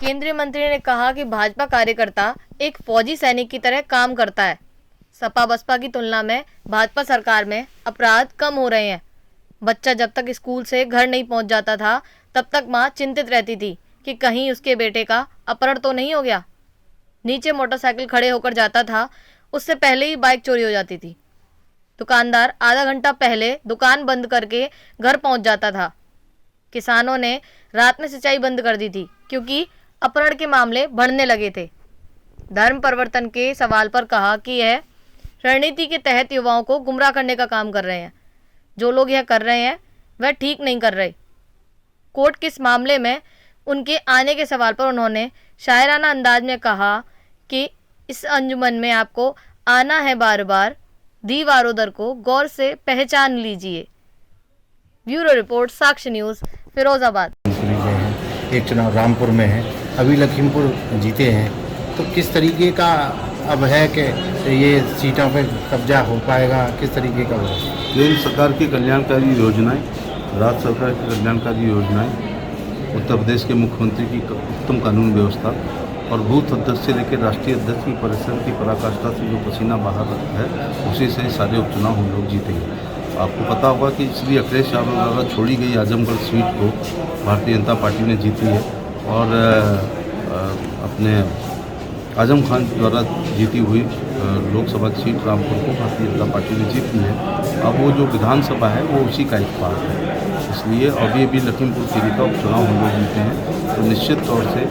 केंद्रीय मंत्री ने कहा कि भाजपा कार्यकर्ता एक फौजी सैनिक की तरह काम करता है। सपा बसपा की तुलना में भाजपा सरकार में अपराध कम हो रहे हैं। बच्चा जब तक स्कूल से घर नहीं पहुंच जाता था तब तक मां चिंतित रहती थी कि कहीं उसके बेटे का अपहरण तो नहीं हो गया। नीचे मोटरसाइकिल खड़े होकर जाता था, उससे पहले ही बाइक चोरी हो जाती थी। दुकानदार आधा घंटा पहले दुकान बंद करके घर पहुंच जाता था। किसानों ने रात में सिंचाई बंद कर दी थी क्योंकि अपहरण के मामले बढ़ने लगे थे। धर्म परिवर्तन के सवाल पर कहा कि यह रणनीति के तहत युवाओं को गुमराह करने का काम कर रहे हैं। जो लोग यह कर रहे हैं वह ठीक नहीं कर रहे। कोर्ट के इस मामले में उनके आने के सवाल पर उन्होंने शायराना अंदाज में कहा कि इस अंजुमन में आपको आना है बार बार, दीवारों दर को गौर से पहचान लीजिए। ब्यूरो रिपोर्ट, साक्ष्य न्यूज़, फिरोजाबाद। एक चुनाव रामपुर में है, अभी लखीमपुर जीते हैं, तो किस तरीके का अब है कि ये सीटों पे कब्जा हो पाएगा, किस तरीके का होगा? केंद्र सरकार की कल्याणकारी योजनाएं, राज्य सरकार की कल्याणकारी योजनाएं, उत्तर प्रदेश के मुख्यमंत्री की उत्तम कानून व्यवस्था और बूथ अध्यक्ष से लेकर राष्ट्रीय अध्यक्ष की परिश्रम की पराकाष्ठा से जो पसीना बाहर है, उसी से सारे उपचुनाव हम लोग जीतेंगे। आपको पता होगा कि श्री अखिलेश यादव द्वारा छोड़ी गई आजमगढ़ सीट को भारतीय जनता पार्टी ने जीती है और अपने आजम खान द्वारा जीती हुई लोकसभा की सीट रामपुर को भारतीय जनता पार्टी ने जीत ली है। अब वो जो विधानसभा है वो उसी का एक पार्ट है, इसलिए अभी लखीमपुर खीरी का उपचुनाव हम लोग जीते हैं। तो निश्चित तौर से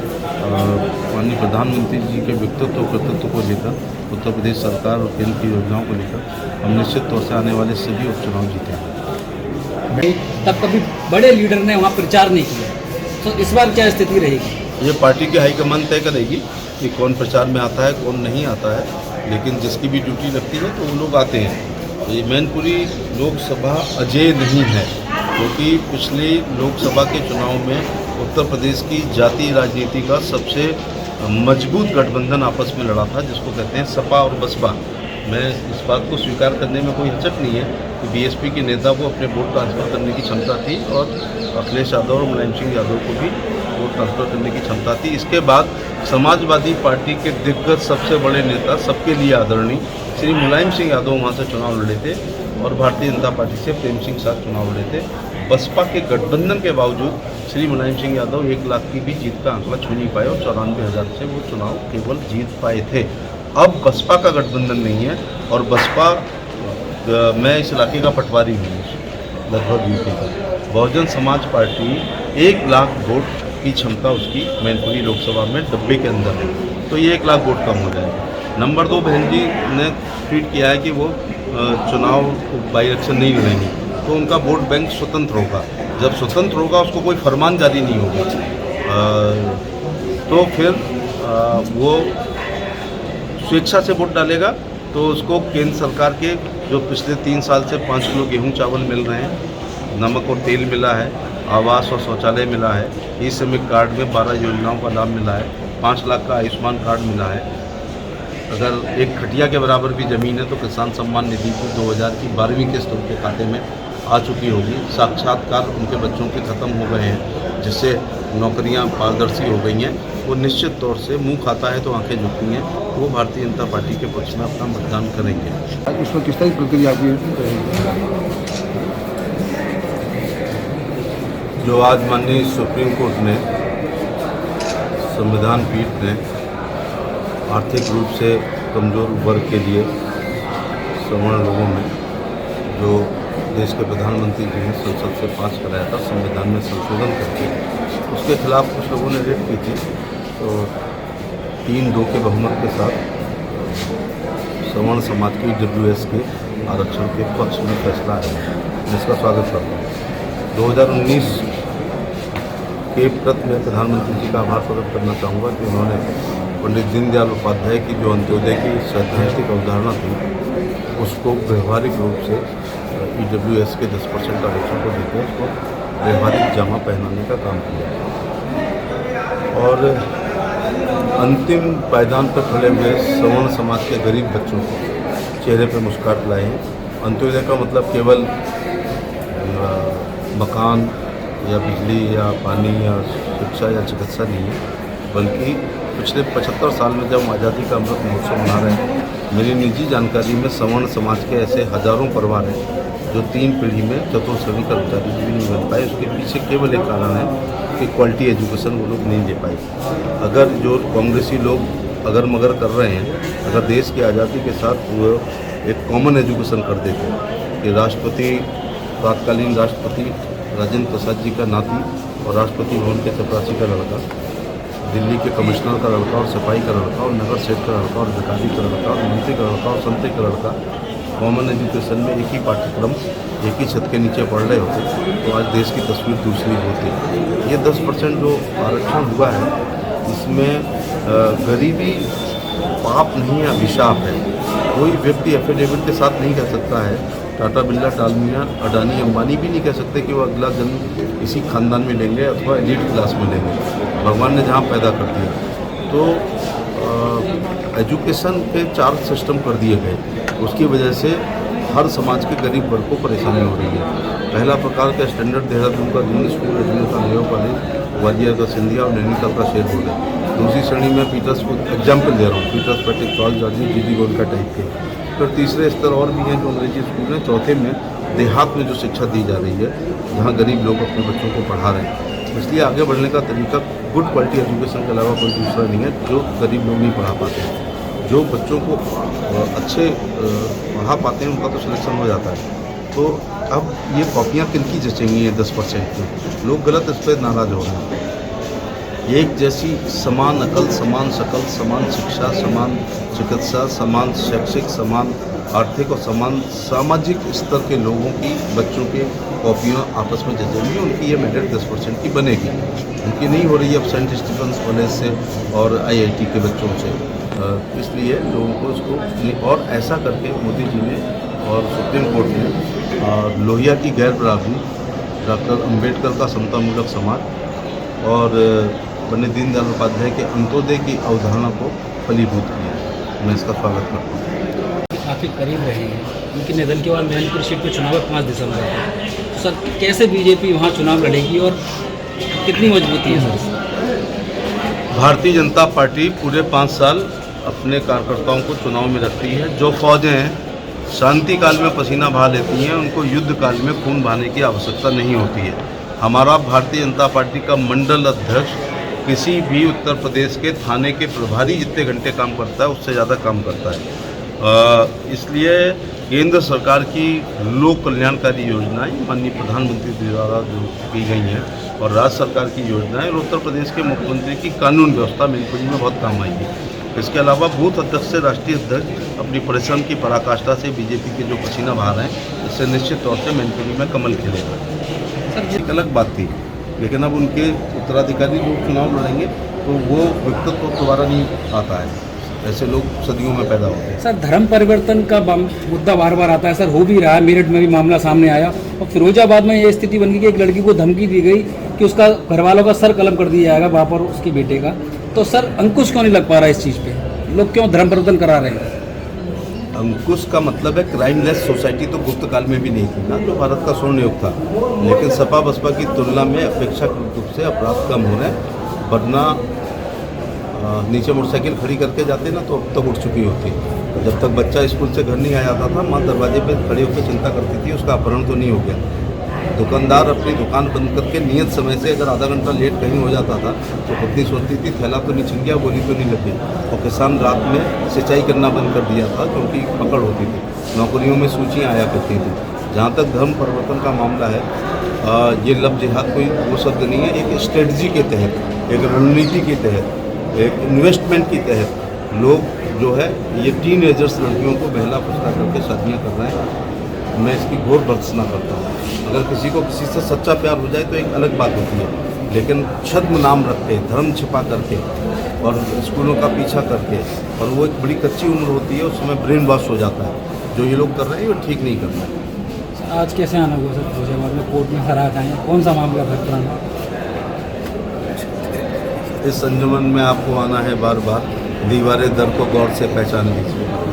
माननीय प्रधानमंत्री जी के व्यक्तित्व कर्तृत्व को लेकर, उत्तर प्रदेश सरकार और केंद्र की योजनाओं को लेकर हम निश्चित तौर से आने वाले सभी उपचुनाव जीतेंगे। तब कभी बड़े लीडर ने वहाँ प्रचार नहीं किया, तो इस बार क्या स्थिति रहेगी? ये पार्टी के हाईकमान तय करेगी कि कौन प्रचार में आता है, कौन नहीं आता है, लेकिन जिसकी भी ड्यूटी लगती है तो वो लोग आते हैं। ये मैनपुरी लोकसभा अजेय नहीं है, क्योंकि पिछली लोकसभा के चुनाव में उत्तर प्रदेश की जातीय राजनीति का सबसे मजबूत गठबंधन आपस में लड़ा था, जिसको कहते हैं सपा और बसपा। मैं इस बात को स्वीकार करने में कोई हिचक नहीं है कि बीएसपी के नेता को अपने वोट ट्रांसफ़र करने की क्षमता थी और अखिलेश यादव और मुलायम सिंह यादव को भी वोट ट्रांसफ़र करने की क्षमता थी। इसके बाद समाजवादी पार्टी के दिग्गज सबसे बड़े नेता, सबके लिए आदरणीय श्री मुलायम सिंह यादव वहाँ से चुनाव लड़े थे और भारतीय जनता पार्टी से प्रेम सिंह साथ चुनाव लड़े थे। बसपा के गठबंधन के बावजूद श्री मुलायम सिंह यादव 1 लाख की भी जीत का आंकड़ा छू नहीं पाए और 94,000 से वो चुनाव केवल जीत पाए थे। अब बसपा का गठबंधन नहीं है और बसपा, मैं इस इलाके का पटवारी हूँ, लगभग यूपी का। बहुजन समाज पार्टी 1 लाख वोट की क्षमता उसकी मैनपुरी लोकसभा में डब्बे के अंदर है, तो ये 1 लाख वोट कम हो जाएगा। नंबर 2, बहन जी ने ट्वीट किया है कि वो चुनाव बाई इलेक्शन नहीं लड़ेंगी, तो उनका वोट बैंक स्वतंत्र होगा। जब स्वतंत्र होगा उसको कोई फरमान जारी नहीं होगा, तो फिर वो स्वेच्छा से वोट डालेगा, तो उसको केंद्र सरकार के जो पिछले 3 साल से 5 किलो गेहूं चावल मिल रहे हैं, नमक और तेल मिला है, आवास और शौचालय मिला है, ई श्रमिक कार्ड में 12 योजनाओं का लाभ मिला है, 5 लाख का आयुष्मान कार्ड मिला है। अगर एक खटिया के बराबर भी ज़मीन है तो किसान सम्मान निधि की 2000 की 12वीं किस्त उनके खाते में आ चुकी होगी। साक्षात्कार उनके बच्चों के ख़त्म हो गए हैं, जिससे नौकरियां पारदर्शी हो गई हैं। वो निश्चित तौर से मुंह खाता है तो आंखें झुकती हैं, वो भारतीय जनता पार्टी के पक्ष में अपना मतदान करेंगे। इसमें किस तरह की प्रक्रिया आपकी? जो आज माननीय सुप्रीम कोर्ट ने, संविधान पीठ ने आर्थिक रूप से कमज़ोर वर्ग के लिए, सवर्ण लोगों में, जो देश के प्रधानमंत्री जी ने संसद से पास कराया था संविधान में संशोधन करके, उसके खिलाफ कुछ लोगों ने रेट की थी, तो 3-2 के बहुमत के साथ सवर्ण समाज की EWS के आरक्षण के पक्ष में फैसला है, जिसका स्वागत करता हूँ। 2019 के प्रति मैं प्रधानमंत्री जी का आभार प्रकट करना चाहूँगा कि उन्होंने पंडित दीनदयाल उपाध्याय की जो अंत्योदय की सैद्धांतिक अवधारणा थी, उसको व्यवहारिक रूप से EWS के 10% आरक्षण को देकर उसको व्यवहारिक जामा पहनाने का काम किया और अंतिम पायदान पर खड़े हुए सवर्ण समाज के गरीब बच्चों को चेहरे पर मुस्कुराहट लाए हैं। अंत्योदय का मतलब केवल मकान या बिजली या पानी या शिक्षा या चिकित्सा नहीं है, बल्कि पिछले 75 साल में जब हम आज़ादी का अमृत महोत्सव मना रहे हैं, मेरी निजी जानकारी में सवर्ण समाज के ऐसे हज़ारों परिवार हैं जो 3 पीढ़ी में चतुर्श्रेणी कर्मचारी भी नहीं बन पाए। उसके पीछे केवल एक कारण है कि क्वालिटी एजुकेशन वो लोग नहीं दे पाए। अगर जो कांग्रेसी लोग अगर मगर कर रहे हैं, अगर देश की आज़ादी के साथ वो एक कॉमन एजुकेशन कर देते कि राष्ट्रपति, तत्कालीन राष्ट्रपति राजेंद्र प्रसाद जी का नाती और राष्ट्रपति भवन के चपरासी का लड़का, दिल्ली के कमिश्नर का लड़का और सफाई का लड़का और नगर सेठ का लड़का और अधिकारी का लड़का और मंत्री का लड़का और संतरी का लड़का कॉमन एजुकेशन में एक ही पाठ्यक्रम एक ही छत के नीचे पढ़ रहे होते तो आज देश की तस्वीर दूसरी होती। ये 10% जो आरक्षण हुआ है, इसमें गरीबी पाप नहीं है, अभिशाप है। कोई व्यक्ति एफिडेविट के साथ नहीं कह सकता है, टाटा बिरला, टालमिया, अडानी, अंबानी भी नहीं कह सकते कि वो अगला जन्म इसी खानदान में लेंगे अथवा एलिट क्लास में लेंगे। भगवान ने जहाँ पैदा कर दिया तो एजुकेशन पे 4 सिस्टम कर दिए गए, उसकी वजह से हर समाज के गरीब वर्ग को परेशानी हो रही है। पहला प्रकार का स्टैंडर्ड देहरादून का जून स्कूल, अजमेर का नेहरू कॉलेज, ग्वालियर का सिंधिया और नैनीताल का शेर बोर्ड है। दूसरी श्रेणी में पीटर्स को एग्जाम्पल दे रहा हूँ, पीटर्स पैट्रिक, चार्ल्स जॉर्जी, जीजी गोल का टाइप के। फिर तीसरे स्तर और भी हैं जो अंग्रेजी स्कूल हैं। चौथे में देहात में जो शिक्षा दी जा रही है, जहाँ गरीब लोग अपने बच्चों को पढ़ा रहे हैं। इसलिए आगे बढ़ने का तरीका गुड क्वालिटी एजुकेशन के अलावा कोई दूसरा नहीं है, जो गरीब लोग नहीं पढ़ा पाते हैं। जो बच्चों को अच्छे पढ़ा पाते हैं उनका तो सिलेक्शन हो जाता है। तो अब ये कॉपियाँ किनकी जचेंगी हैं 10% की? लोग गलत इस पर नाराज़ हो रहे हैं। एक जैसी समान अकल, समान शकल, समान शिक्षा, समान चिकित्सा, समान शैक्षिक, समान आर्थिक और समान सामाजिक स्तर के लोगों की बच्चों के कॉपियाँ आपस में जचेंगी। उनकी ये मेरिट 10% की बनेगी, उनकी नहीं हो रही है अब सेंट स्टीफेंस कॉलेज से और IIT के बच्चों से। इसलिए लोगों को इसको, और ऐसा करके मोदी जी ने और सुप्रीम कोर्ट ने लोहिया की गैर बराबरी, डॉक्टर अंबेडकर का समतामूलक समाज और पंडित दीनदयाल उपाध्याय के अंत्योदय की अवधारणा को फलीभूत किया है। मैं इसका स्वागत करता हूँ। काफ़ी करीब रहे हैं, उनके निधन के बाद मैनपुरी सीट पर चुनाव 5 दिसंबर है। तो सर कैसे बीजेपी वहाँ चुनाव लड़ेगी और कितनी मजबूती है सर? भारतीय जनता पार्टी पूरे 5 साल अपने कार्यकर्ताओं को चुनाव में रखती है। जो फौजें हैं शांति काल में पसीना बहा लेती हैं, उनको युद्ध काल में खून बहाने की आवश्यकता नहीं होती है। हमारा भारतीय जनता पार्टी का मंडल अध्यक्ष किसी भी उत्तर प्रदेश के थाने के प्रभारी जितने घंटे काम करता है उससे ज़्यादा काम करता है। इसलिए केंद्र सरकार की लोक कल्याणकारी योजनाएं माननीय प्रधानमंत्री द्वारा जो की गई हैं और राज्य सरकार की योजनाएं और उत्तर प्रदेश के मुख्यमंत्री की कानून व्यवस्था मैनपुरी में बहुत काम आएगी। इसके अलावा बूथ अध्यक्ष से राष्ट्रीय अध्यक्ष अपनी परिश्रम की पराकाष्ठा से बीजेपी के जो पसीना बहा रहे हैं, इससे निश्चित तौर से मैनपुरी में कमल खिलेगा। सर एक अलग बात थी, लेकिन अब उनके उत्तराधिकारी लोग चुनाव लड़ेंगे तो वो व्यक्तित्व तो दोबारा नहीं आता है। ऐसे लोग सदियों में पैदा होते हैं। सर धर्म परिवर्तन का मुद्दा बार बार आता है सर, हो भी रहा है। मेरठ में भी मामला सामने आया और फिरोजाबाद में ये स्थिति बन गई कि एक लड़की को धमकी दी गई कि उसका घर वालों का सर कलम कर दिया जाएगा वहाँ पर उसकी बेटे का। तो सर अंकुश क्यों नहीं लग पा रहा है इस चीज़ पे? लोग क्यों धर्म परिवर्तन करा रहे हैं? अंकुश का मतलब है क्राइमलेस सोसाइटी तो गुप्त काल में भी नहीं थी ना, जो भारत का स्वर्ण युग था। लेकिन सपा बसपा की तुलना में अपेक्षाकृत रूप से अपराध कम हो रहे हैं। वरना नीचे मोटरसाइकिल खड़ी करके जाते ना तो अब तक उठ चुकी होती। जब तक बच्चा स्कूल से घर नहीं आ जाता था, माँ दरवाजे पे खड़े होकर चिंता करती थी उसका अपहरण तो नहीं हो गया। दुकानदार अपनी दुकान बंद करके नियत समय से अगर आधा घंटा लेट कहीं हो जाता था तो पत्नी सोचती थी थैला तो नहीं छिन गया, गोली तो नहीं लगी। और किसान रात में सिंचाई करना बंद कर दिया था क्योंकि पकड़ होती थी। नौकरियों में सूचियाँ आया करती थी। जहाँ तक धर्म परिवर्तन का मामला है, ये लव जिहाद कोई वो शब्द नहीं है। एक स्ट्रेटजी के तहत, एक रणनीति के तहत, एक इन्वेस्टमेंट के तहत लोग जो है ये टीनएजर्स लड़कियों को बहला फुसला करके शादियाँ कर रहे हैं। मैं इसकी घोर भर्त्सना करता हूँ। अगर किसी को किसी से सच्चा प्यार हो जाए तो एक अलग बात होती है, लेकिन छद्म नाम रख के, धर्म छिपा करके और स्कूलों का पीछा करके, और वो एक बड़ी कच्ची उम्र होती है, उसमें ब्रेन वॉश हो जाता है। जो ये लोग कर रहे हैं वो ठीक नहीं कर रहे हैं। आज कैसे आना हुआ सर फिरोजाबाद में? कोर्ट में हरात आए, कौन सा मामला है? इस संजमन में आपको आना है बार बार। दीवारें दर को गौर से पहचान लीजिए।